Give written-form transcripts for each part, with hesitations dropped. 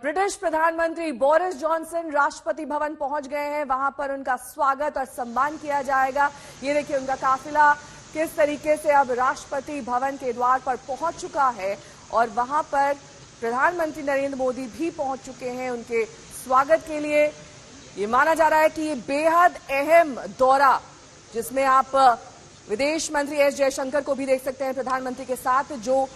British प्रधानमंत्री Boris Johnson Rashtrapati Bhavan पहुंच गए हैं। वहां पर उनका स्वागत और सम्मान किया जाएगा। ये देखिए उनका काफिला किस तरीके से अब राष्ट्रपति भवन के द्वार पर पहुंच चुका है और वहां पर प्रधानमंत्री नरेंद्र मोदी भी पहुंच चुके हैं उनके स्वागत के लिए। ये माना जा रहा है कि ये बेहद अहम दौरा, जिसमें आप विदेश मंत्री एस जयशंकर को भी देख सकते हैं प्रधानमंत्री के साथ, जो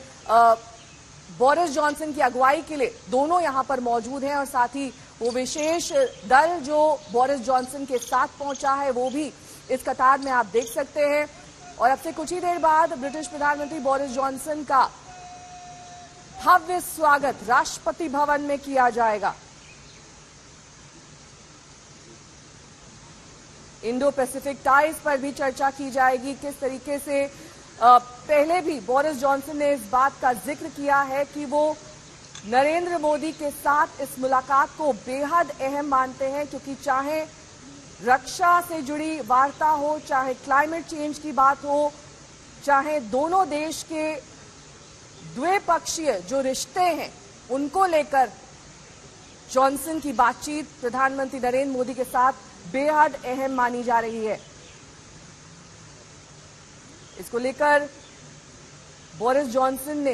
बोरिस जॉनसन की अगुवाई के लिए दोनों यहां पर मौजूद हैं, और साथ ही वो विशेष दल जो बोरिस जॉनसन के साथ पहुंचा है वो भी इस कतार में आप देख सकते हैं। और अब से कुछ ही देर बाद ब्रिटिश प्रधानमंत्री बोरिस जॉनसन का भव्य स्वागत राष्ट्रपति भवन में किया जाएगा। इंडो पैसिफिक टाइज पर भी चर्चा की जाएगी। किस तरीके से पहले भी बोरिस जॉनसन ने इस बात का जिक्र किया है कि वो नरेंद्र मोदी के साथ इस मुलाकात को बेहद अहम मानते हैं, क्योंकि चाहे रक्षा से जुड़ी वार्ता हो, चाहे क्लाइमेट चेंज की बात हो, चाहे दोनों देश के द्विपक्षीय जो रिश्ते हैं उनको लेकर जॉनसन की बातचीत प्रधानमंत्री नरेंद्र मोदी के साथ बेहद अहम मानी जा रही है। इसको लेकर बोरिस जॉनसन ने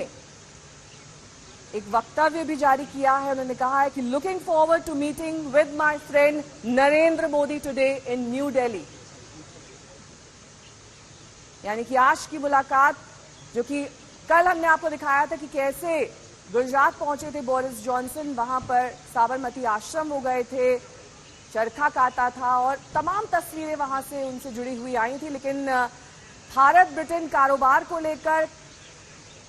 एक वक्तव्य भी जारी किया है। उन्होंने कहा है कि looking forward to meeting with my friend Narendra Modi today in New Delhi. यानी कि आज की मुलाकात, जो कि कल हमने आपको दिखाया था कि कैसे गुजरात पहुंचे थे बोरिस जॉनसन, वहां पर साबरमती आश्रम हो गए थे, चरखा काटा था और तमाम तस्वीरें वहां से उनसे जुड़ी हुई आई थी। लेकिन भारत ब्रिटेन कारोबार को लेकर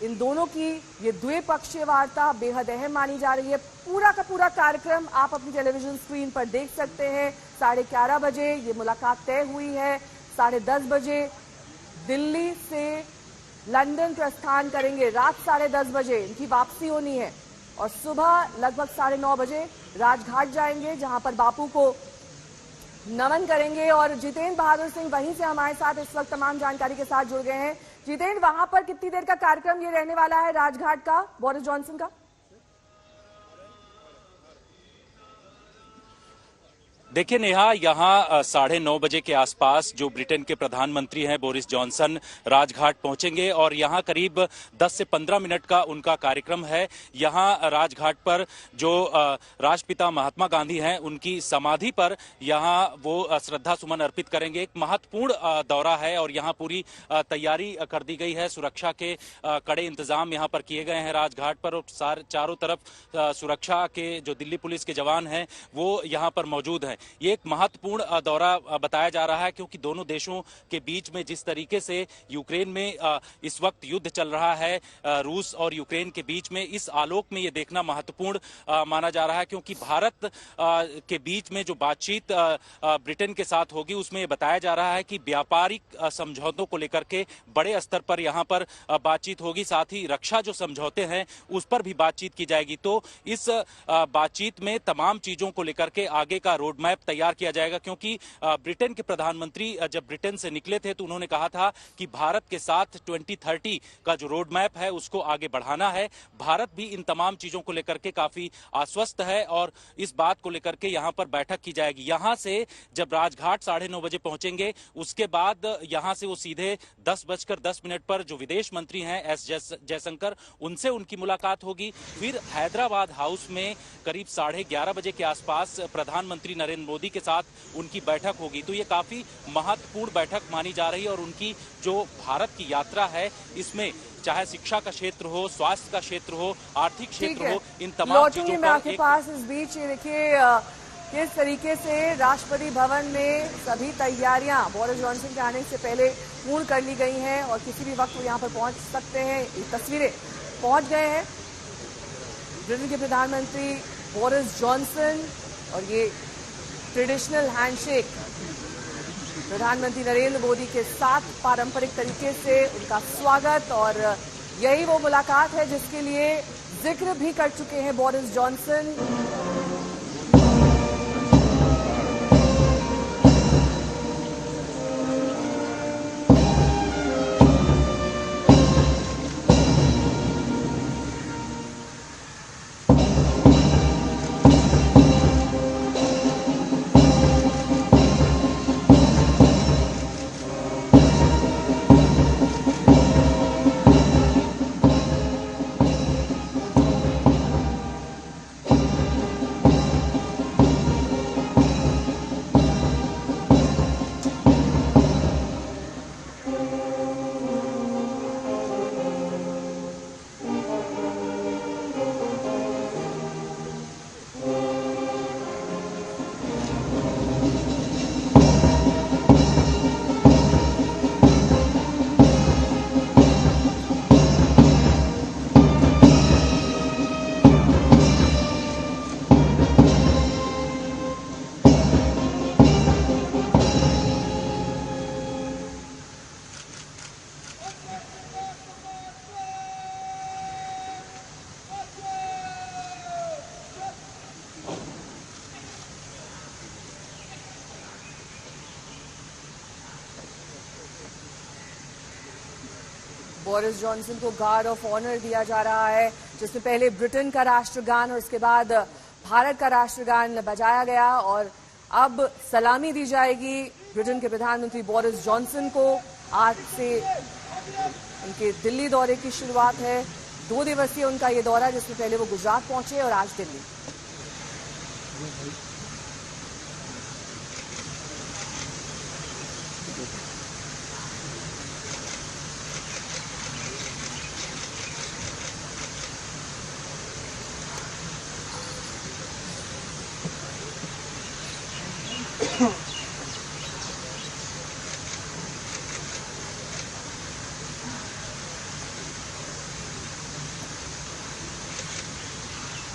इन दोनों की ये द्विपक्षीय वार्ता बेहद अहम मानी जा रही है। पूरा का पूरा कार्यक्रम आप अपनी टेलीविजन स्क्रीन पर देख सकते हैं। 11:30 बजे ये मुलाकात तय हुई है। 10:30 बजे दिल्ली से लंदन प्रस्थान करेंगे। रात 10:30 बजे इनकी वापसी होनी है और सुबह लगभग 9:30 बजे राजघाट जाएंगे, जहां पर बापू को नमन करेंगे। और जितेंद्र बहादुर सिंह वहीं से हमारे साथ इस वक्त तमाम जानकारी के साथ जुड़ गए हैं। जितेंद्र, वहां पर कितनी देर का कार्यक्रम ये रहने वाला है राजघाट का, बोरिस जॉनसन का? देखिए नेहा, यहाँ 9:30 बजे के आसपास जो ब्रिटेन के प्रधानमंत्री हैं बोरिस जॉनसन राजघाट पहुंचेंगे और यहाँ करीब 10 से 15 मिनट का उनका कार्यक्रम है। यहाँ राजघाट पर जो राष्ट्रपिता महात्मा गांधी हैं उनकी समाधि पर यहाँ वो श्रद्धा सुमन अर्पित करेंगे। एक महत्वपूर्ण दौरा है और यहाँ पूरी तैयारी कर दी गई है। सुरक्षा के कड़े इंतजाम यहाँ पर किए गए हैं राजघाट पर, और चारों तरफ सुरक्षा के जो दिल्ली पुलिस के जवान हैं वो यहाँ पर मौजूद हैं। ये एक महत्वपूर्ण दौरा बताया जा रहा है, क्योंकि दोनों देशों के बीच में जिस तरीके से यूक्रेन में इस वक्त युद्ध चल रहा है, रूस और यूक्रेन के बीच में, इस आलोक में ये देखना महत्वपूर्ण माना जा रहा है। क्योंकि भारत के बीच में जो बातचीत ब्रिटेन के साथ होगी उसमें ये बताया जा रहा है कि व्यापारिक समझौतों को लेकर के बड़े स्तर पर यहाँ पर बातचीत होगी। साथ ही रक्षा जो समझौते हैं उस पर भी बातचीत की जाएगी। तो इस बातचीत में तमाम चीजों को लेकर के आगे का रोड मैप तैयार किया जाएगा, क्योंकि ब्रिटेन के प्रधानमंत्री जब ब्रिटेन से निकले थे तो उन्होंने कहा था कि भारत के साथ 2030 का जो रोड मैप है उसको आगे बढ़ाना है। भारत भी इन तमाम चीजों को लेकर के काफी आश्वस्त है और इस बात को लेकर के यहां पर बैठक की जाएगी। यहां से जब राजघाट 9:30 बजे पहुंचेंगे, उसके बाद यहां से वो सीधे 10:10 पर जो विदेश मंत्री हैं एस जयशंकर, उनसे उनकी मुलाकात होगी। फिर हैदराबाद हाउस में करीब 11:30 बजे के आसपास प्रधानमंत्री नरेंद्र मोदी के साथ उनकी बैठक होगी। तो ये काफी महत्वपूर्ण बैठक मानी जा रही है और उनकी जो भारत की यात्रा है इसमें चाहे शिक्षा का क्षेत्र हो, स्वास्थ्य का क्षेत्र हो, आर्थिक क्षेत्र हो, इन तमाम चीजों पर आपके पास इस बीच ये देखिए किस तरीके से राष्ट्रपति भवन में सभी तैयारियां बोरिस जॉनसन के आने से पहले पूर्ण कर ली गई हैं और किसी भी वक्त वो यहाँ पर पहुंच सकते हैं। ये तस्वीरें पहुंच गए हैं ब्रिटेन के प्रधानमंत्री बोरिस जॉनसन और ये ट्रेडिशनल हैंडशेक प्रधानमंत्री नरेंद्र मोदी के साथ पारंपरिक तरीके से उनका स्वागत। और यही वो मुलाकात है जिसके लिए जिक्र भी कर चुके हैं बोरिस जॉनसन। बोरिस जॉनसन को गार्ड ऑफ ऑनर दिया जा रहा है, जिसमें पहले ब्रिटेन का राष्ट्रगान और उसके बाद भारत का राष्ट्रगान बजाया गया और अब सलामी दी जाएगी ब्रिटेन के प्रधानमंत्री बोरिस जॉनसन को। आज से उनके दिल्ली दौरे की शुरुआत है। 2 दिवसीय उनका ये दौरा, जिसमें पहले वो गुजरात पहुंचे और आज दिल्ली।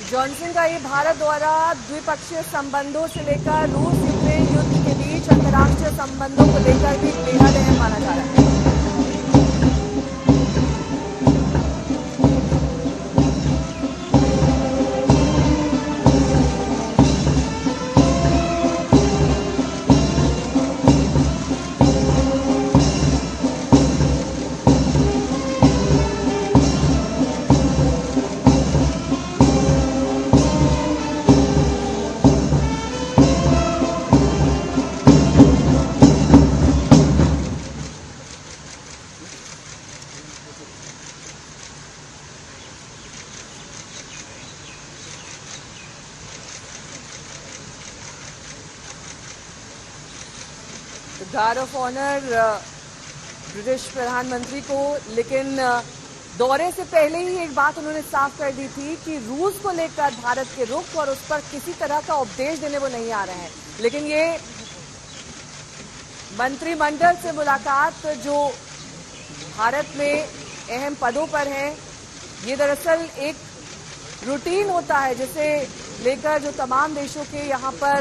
जॉनसन का ये भारत दौरा द्विपक्षीय संबंधों से लेकर रूस यूक्रेन युद्ध के बीच अंतर्राष्ट्रीय संबंधों को लेकर भी बेहद अहम माना जा रहा है। गार्ड ऑफ ऑनर ब्रिटिश प्रधानमंत्री को, लेकिन दौरे से पहले ही एक बात उन्होंने साफ कर दी थी कि रूस को लेकर भारत के रुख और उस पर किसी तरह का उपदेश देने वो नहीं आ रहे हैं। लेकिन ये मंत्रिमंडल से मुलाकात जो भारत में अहम पदों पर हैं, ये दरअसल एक रूटीन होता है जिसे लेकर जो तमाम देशों के यहाँ पर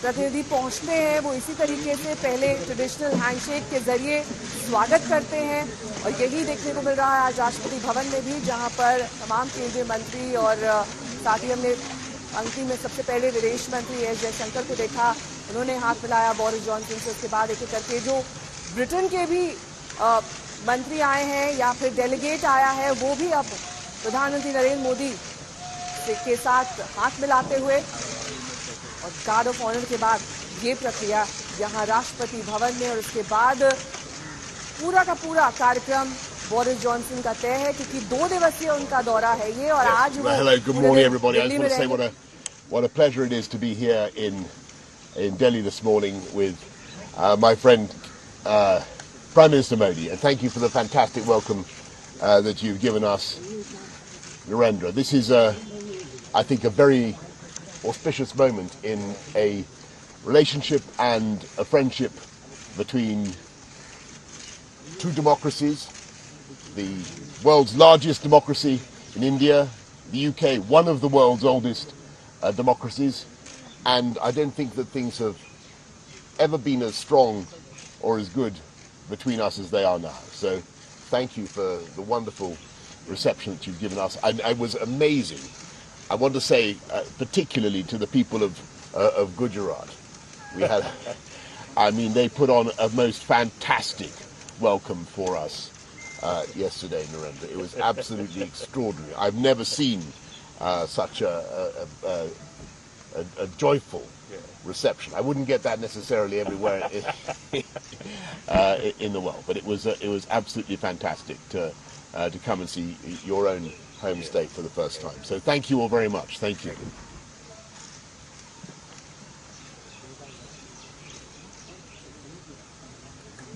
प्रतिनिधि पहुंचते हैं, वो इसी तरीके से पहले ट्रेडिशनल हैंडशेक के जरिए स्वागत करते हैं। और यही देखने को मिल रहा है आज राष्ट्रपति भवन में भी, जहां पर तमाम केंद्रीय मंत्री और साथ ही हमने पंक्ति में सबसे पहले विदेश मंत्री एस जयशंकर को देखा, उन्होंने हाथ मिलाया बोरिस जॉनसन से। उसके बाद एक एक करके जो ब्रिटेन के भी मंत्री आए हैं या फिर डेलीगेट आया है, वो भी अब प्रधानमंत्री नरेंद्र मोदी के साथ हाथ मिलाते हुए। और गार्ड ऑफ ऑनर के बाद ये प्रक्रिया यहाँ राष्ट्रपति भवन में, और उसके बाद पूरा का पूरा कार्यक्रम बोरिस जॉनसन का तय है, क्योंकि 2 दिवसीय उनका दौरा है ये। और आज वो hello, good morning everybody. I just want to say what a pleasure it is to be here in Delhi this morning with my friend Prime Minister Modi, and thank you for the fantastic welcome that you've given us, Narendra. This is I think a very auspicious moment in a relationship and a friendship between two democracies, the world's largest democracy in India, the UK, one of the world's oldest democracies, and I don't think that things have ever been as strong or as good between us as they are now. So thank you for the wonderful reception that you've given us. It was amazing. I want to say particularly to the people of Gujarat. We had, I mean, they put on a most fantastic welcome for us yesterday, Narendra. It was absolutely extraordinary. I've never seen such a joyful reception. I wouldn't get that necessarily everywhere in the world, but it was absolutely fantastic to come and see your own home state for the first time. So thank you all very much. Thank you.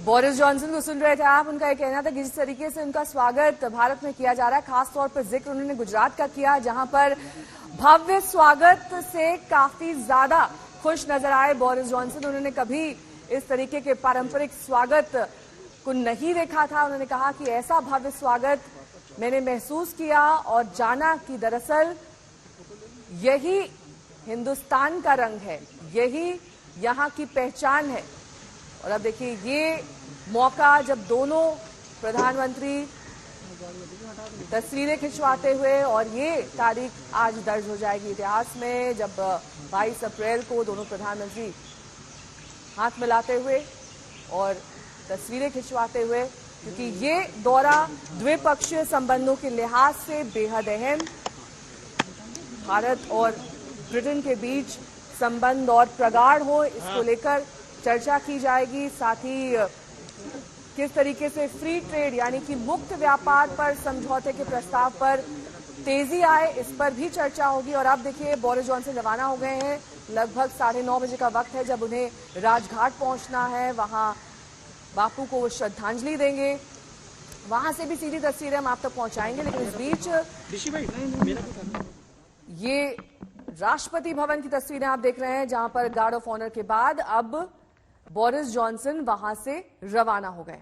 Boris Johnson को सुन रहे थे आप। उनका ये कहना था कि जिस तरीके से उनका स्वागत भारत में किया जा रहा है, खास तौर पर जिक्र उन्होंने गुजरात का किया, जहां पर भव्य स्वागत से काफी ज्यादा खुश नजर आए बोरिस जॉनसन। उन्होंने कभी इस तरीके के पारंपरिक स्वागत को नहीं देखा था। उन्होंने कहा कि ऐसा भव्य स्वागत मैंने महसूस किया और जाना कि दरअसल यही हिंदुस्तान का रंग है, यही यहाँ की पहचान है। और अब देखिए ये मौका जब दोनों प्रधानमंत्री तस्वीरें खिंचवाते हुए, और ये तारीख आज दर्ज हो जाएगी इतिहास में, जब 22 अप्रैल को दोनों प्रधानमंत्री हाथ मिलाते हुए और तस्वीरें खिंचवाते हुए, क्योंकि ये दौरा द्विपक्षीय संबंधों के लिहाज से बेहद अहम, भारत और ब्रिटेन के बीच संबंध और प्रगाढ़ हो, इसको लेकर चर्चा की जाएगी। साथ ही किस तरीके से फ्री ट्रेड यानी कि मुक्त व्यापार पर समझौते के प्रस्ताव पर तेजी आए, इस पर भी चर्चा होगी। और अब देखिए बोरिस जॉनसन रवाना हो गए हैं। लगभग 9:30 बजे का वक्त है जब उन्हें राजघाट पहुंचना है, वहां बापू को वो श्रद्धांजलि देंगे। वहां से भी सीधी तस्वीरें हम आप तक पहुंचाएंगे, लेकिन इस बीच ये राष्ट्रपति भवन की तस्वीरें आप देख रहे हैं, जहां पर गार्ड ऑफ ऑनर के बाद अब बोरिस जॉनसन वहां से रवाना हो गए।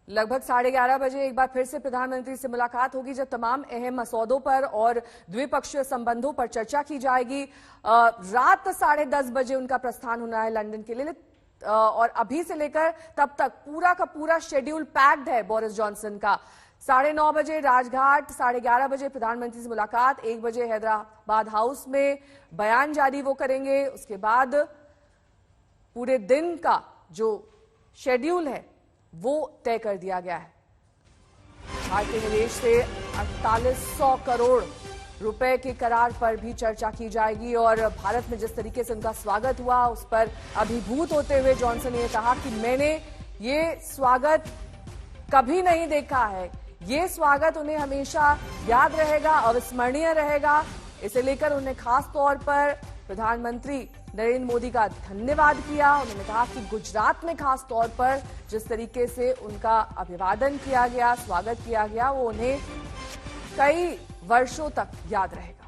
लगभग 11:30 बजे एक बार फिर से प्रधानमंत्री से मुलाकात होगी, जब तमाम अहम मसौदों पर और द्विपक्षीय संबंधों पर चर्चा की जाएगी। रात 10:30 बजे उनका प्रस्थान होना है लंदन के लिए, और अभी से लेकर तब तक पूरा का पूरा शेड्यूल पैक्ड है बोरिस जॉनसन का। 9:30 बजे राजघाट, 11:30 बजे प्रधानमंत्री से मुलाकात, 1 बजे हैदराबाद हाउस में बयान जारी वो करेंगे। उसके बाद पूरे दिन का जो शेड्यूल है वो तय कर दिया गया है। भारतीय निवेश से 4800 करोड़ रुपए के करार पर भी चर्चा की जाएगी, और भारत में जिस तरीके से उनका स्वागत हुआ उस पर अभिभूत होते हुए जॉनसन ने कहा कि मैंने ये स्वागत कभी नहीं देखा है, ये स्वागत उन्हें हमेशा याद रहेगा, अविस्मरणीय रहेगा। इसे लेकर उन्हें खास तौर पर प्रधानमंत्री नरेंद्र मोदी का धन्यवाद किया। उन्होंने कहा कि गुजरात में खास तौर पर जिस तरीके से उनका अभिवादन किया गया, स्वागत किया गया, वो उन्हें कई वर्षों तक याद रहेगा।